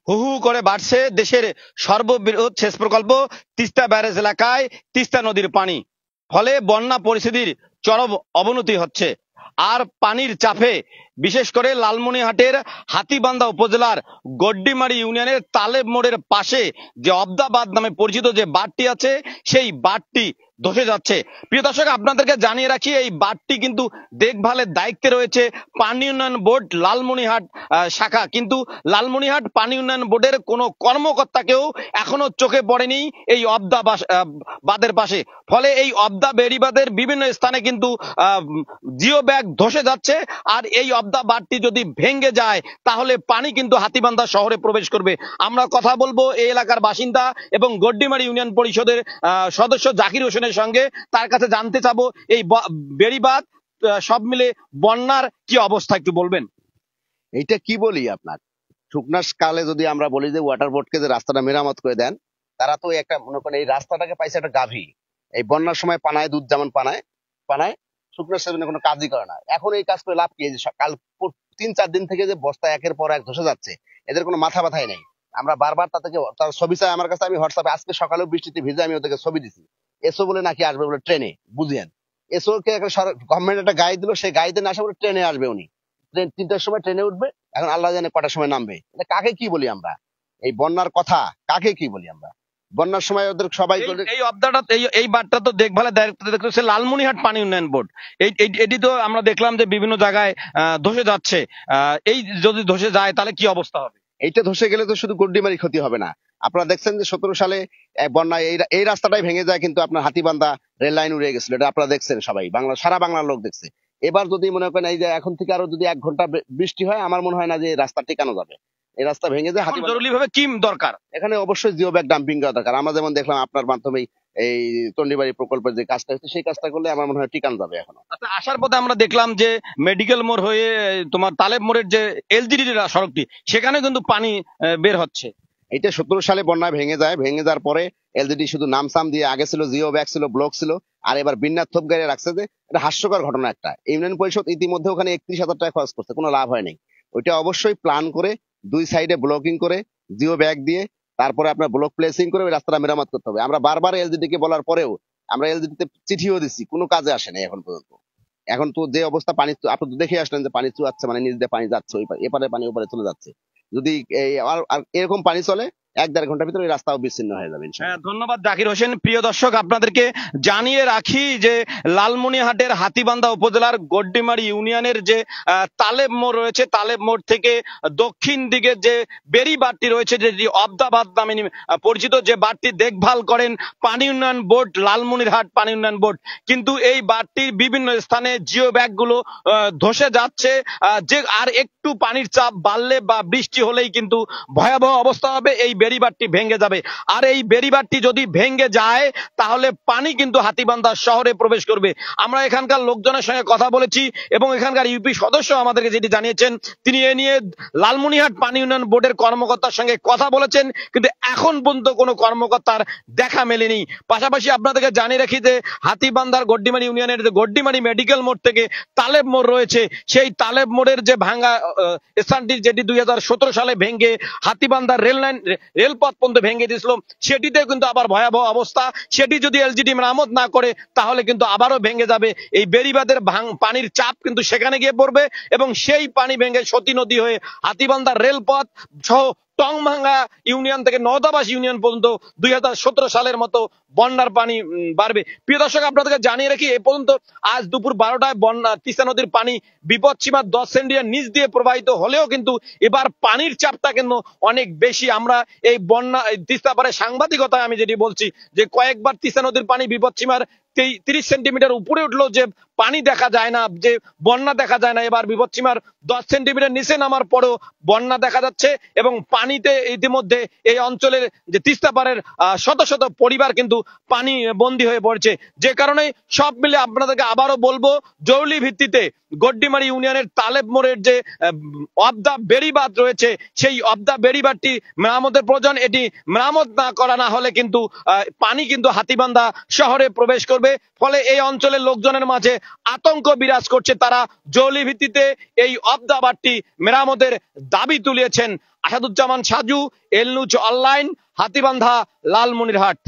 হু হু করে বাড়ছে দেশের সর্ববৃহৎ সেচ প্রকল্প তিস্তা ব্যারেজ এলাকায় তিস্তা নদীর পানি। ফলে বন্যা পরিস্থিতির চরম অবনতি হচ্ছে। আর পানির চাপে বিশেষ করে লালমনিরহাটের হাতীবান্ধা উপজেলার গড্ডিমারি ইউনিয়নের তালেব মোড়ের পাশে যে অবদাবাদ নামে পরিচিত যে বাঁধটি আছে, সেই বাঁধটি ধসে যাচ্ছে। প্রিয় দর্শক, আপনাদেরকে জানিয়ে রাখি, এই বাঁধটি কিন্তু দেখভালের দায়িত্বে রয়েছে পানি উন্নয়ন বোর্ড লালমনিরহাট শাখা। কিন্তু লালমনিরহাট পানি উন্নয়ন বোর্ডের কোনো কর্মকর্তাকেও এখনো চোখে পড়েনি এই বাঁধের পাশে। ফলে এই অবদা বেড়িবাঁধের বিভিন্ন স্থানে কিন্তু জিও ব্যাগ ধসে যাচ্ছে। আর এই অবদা বাঁধটি যদি ভেঙে যায় তাহলে পানি কিন্তু হাতীবান্ধা শহরে প্রবেশ করবে। আমরা কথা বলবো এই এলাকার বাসিন্দা এবং গড্ডিমারি ইউনিয়ন পরিষদের সদস্য জাকির হোসেনের সঙ্গে। তার কাছে জানতে চাবো এই বেড়িবাঁধ সব মিলে বন্যার কি অবস্থা, একটু বলবেন? এইটা কি বলি আপনার, শুকনাস কালে যদি আমরা বলি যে ওয়াটার বোর্ডকে যে রাস্তাটা মেরামত করে দেন, তারা তো একটা মনে করেন এই রাস্তাটাকে পাইছে একটা গাভী। এই বন্যার সময় পানায় দুধ যেমন পানায় পানায়, শুকনাস সেজন্য কোনো কাজই করে না। এখন এই কাজ করে লাভ কি? যে কাল 3-4 দিন থেকে যে বস্তা একের পর এক ধসে যাচ্ছে, এদের কোনো মাথা ব্যথাই নেই। আমরা বারবার তার ছবি চাই আমার কাছে। আমি হোয়াটসঅ্যাপে আজকে সকালেও বৃষ্টিতে ভিজে আমি ওদেরকে ছবি দিছি। এসো বলে নাকি আসবে বলে ট্রেনে, বুঝেন? এসো কে গভর্নমেন্ট একটা গাইড দিল, সেই গাইডে না আসে বলে ট্রেনে আসবে উনি। ট্রেন 3টার সময় ট্রেনে উঠবে, এখন আল্লাহ জানে কটার সময় নামবে। এটা কাকে কি বলি আমরা? এই বন্যার কথা কাকে কি বলি আমরা? বন্যার সময় ওদের সবাই এই অবদাটা এই বাঁধটা তো দেখভালের দায়িত্ব দেখতেছে লালমনিরহাট পানি উন্নয়ন বোর্ড। এটি তো আমরা দেখলাম যে বিভিন্ন জায়গায় ধসে যাচ্ছে। এই যদি ধসে যায় তাহলে কি অবস্থা হবে? এইটা ধসে গেলে তো শুধু গড্ডিমারি ক্ষতি হবে না। আপনারা দেখছেন যে 17 সালে বন্যায় এই রাস্তাটাই ভেঙে যায়, কিন্তু আপনার হাতীবান্ধা রেল লাইন উড়ে গেছিল। এটা আপনারা দেখছেন, সবাই সারা বাংলার লোক দেখছে। এবার যদি মনে করেন এই যে এখন থেকে আরো যদি 1 ঘন্টা বৃষ্টি হয়, আমার মনে হয় না যে এই রাস্তা টিকানো যাবে। এই রাস্তা ভেঙে যায়। জরুরি ভাবে কি দরকার? এখানে অবশ্যই জিও ব্যাগ ডাম্পিং করা দরকার। আমরা যেমন দেখলাম আপনার মাধ্যমেই এই তন্ডিবাড়ি প্রকল্পের যে কাজটা হচ্ছে, সেই কাজটা করলে আমার মনে হয় টিকানো যাবে। এখনো আচ্ছা, আসার পথে আমরা দেখলাম যে মেডিকেল মোড় হয়ে তোমার তালেব মোড়ের যে এলজিডি সড়কটি, সেখানে কিন্তু পানি বের হচ্ছে। এটা 17 সালে বন্যায় ভেঙে যায়। ভেঙে যাওয়ার পরে এলজিডি শুধু নামসাম দিয়ে, আগে ছিল জিও ব্যাগ, ছিল ব্লক ছিল, আর এবার বিন্যাস থোপ গাড়ি রাখছে। যে এটা হাস্যকর ঘটনা একটা। ইউনিয়ন পরিষদ ইতিমধ্যে ওখানে 31,000 টাকা খরচ করছে, কোনো লাভ হয়নি। ওইটা অবশ্যই প্ল্যান করে 2 সাইডে ব্লকিং করে জিও ব্যাগ দিয়ে তারপরে আপনার ব্লক প্লেসিং করে ওই রাস্তাটা মেরামত করতে হবে। আমরা বারবার এলজিডি কে বলার পরেও, আমরা এলজিডি তে চিঠিও দিচ্ছি, কোনো কাজে আসে না এখন পর্যন্ত। এখন তো যে অবস্থা পানি, আপনি তো দেখে আসলেন যে পানি চুয়াচ্ছে, মানে নিচ দিয়ে পানি যাচ্ছে, এপারে পানি ওপারে চলে যাচ্ছে। যদি আর এরকম পানি চলে 1-1.5 ঘন্টার ভিতরে রাস্তাও বিচ্ছিন্ন হয়ে যাবে ইনশাআল্লাহ। ধন্যবাদ জাকির হোসেন। প্রিয় দর্শক, আপনাদেরকে জানিয়ে রাখি যে লালমনিরহাটের হাতীবান্ধা উপজেলার গড্ডিমারি ইউনিয়নের যে তালেব মোড় রয়েছে, তালেব মোড় থেকে দক্ষিণ দিকে যে বেরি বাঁধটি রয়েছে, যে অবদাবাদ নামে পরিচিত, যে বাঁধটি দেখভাল করেন পানি উন্নয়ন বোর্ড, লালমনিরহাট পানি উন্নয়ন বোর্ড। কিন্তু এই বাঁধটির বিভিন্ন স্থানে জিও ব্যাগ গুলো ধসে যাচ্ছে। যে আর একটু পানির চাপ বাড়লে বা বৃষ্টি হলেই কিন্তু ভয়াবহ অবস্থা হবে, এই বেড়িবাঁধটি ভেঙে যাবে। আর এই বেড়িবাঁধটি যদি ভেঙে যায় তাহলে পানি কিন্তু হাতীবান্ধা শহরে প্রবেশ করবে। আমরা এখানকার লোকজনের সঙ্গে কথা বলেছি এবং এখানকার ইউপি সদস্য আমাদেরকে যেটি জানিয়েছেন, তিনি এ নিয়ে লালমনিরহাট পানি উন্নয়ন বোর্ডের কর্মকর্তার সঙ্গে কথা বলেছেন, কিন্তু এখন পর্যন্ত কোনো কর্মকর্তার দেখা মেলেনি। পাশাপাশি আপনাদেরকে জানিয়ে রাখি যে হাতীবান্ধার গড্ডিমারি ইউনিয়নের যে গড্ডিমারি মেডিকেল মোড় থেকে তালেব মোড় রয়েছে, সেই তালেব মোড়ের যে ভাঙা স্থানটি, যেটি 2017 সালে ভেঙে হাতীবান্ধার রেলপথ পর্যন্ত ভেঙে দিয়েছিল, সেটিতে কিন্তু আবার ভয়াবহ অবস্থা। সেটি যদি এলজিডি মেরামত না করে তাহলে কিন্তু আবারও ভেঙে যাবে। এই বেড়িবাঁধের পানির চাপ কিন্তু সেখানে গিয়ে পড়বে এবং সেই পানি ভেঙে সতী নদী হয়ে হাতীবান্ধার রেলপথ সহ টংভাঙ্গা ইউনিয়ন থেকে নওদাবাস ইউনিয়ন পর্যন্ত 2017 সালের মতো বন্যার পানি বাড়বে। প্রিয় দর্শক, আপনাদেরকে জানিয়ে রাখি, এ পর্যন্ত আজ দুপুর 12টায় বন্যা তিস্তা নদীর পানি বিপদসীমার 10 সেন্টিমিটার নিচ দিয়ে প্রবাহিত হলেও কিন্তু এবার পানির চাপটা কিন্তু অনেক বেশি। আমরা এই বন্যা তিস্তা পারে সাংবাদিকতায় আমি যেটি বলছি যে কয়েকবার তিস্তা নদীর পানি বিপদসীমার 30 সেন্টিমিটার উপরে উঠলো, যে পানি দেখা যায় না, যে বন্যা দেখা যায় না, এবার বিপদসীমার 10 সেন্টিমিটার নিচে নামার পরেও বন্যা দেখা যাচ্ছে এবং পানিতে ইতিমধ্যে এই অঞ্চলের যে তিস্তা পাড়ের শত শত পরিবার কিন্তু পানি বন্দী হয়ে পড়ছে। যে কারণে সব মিলে আপনাদেরকে আবারও বলবো, জরুরি ভিত্তিতে গড্ডিমারি ইউনিয়নের তালেব মোড়ের যে অবদা বেড়িবাঁধ রয়েছে, সেই অবদা বেড়িবাঁধটি মেরামতের প্রয়োজন। এটি মেরামত না করা না হলে কিন্তু পানি কিন্তু হাতীবান্ধা শহরে প্রবেশ করবে। ফলে এই অঞ্চলের লোকজনের মাঝে আতঙ্ক বিরাজ করছে। তারা জরুরি ভিত্তিতে এই অবদা বাঁধটি মেরামতের দাবি তুলেছেন। আসাদুজ্জামান সাজু, এল নিউজ অনলাইন, হাতীবান্ধা, লালমনিরহাট।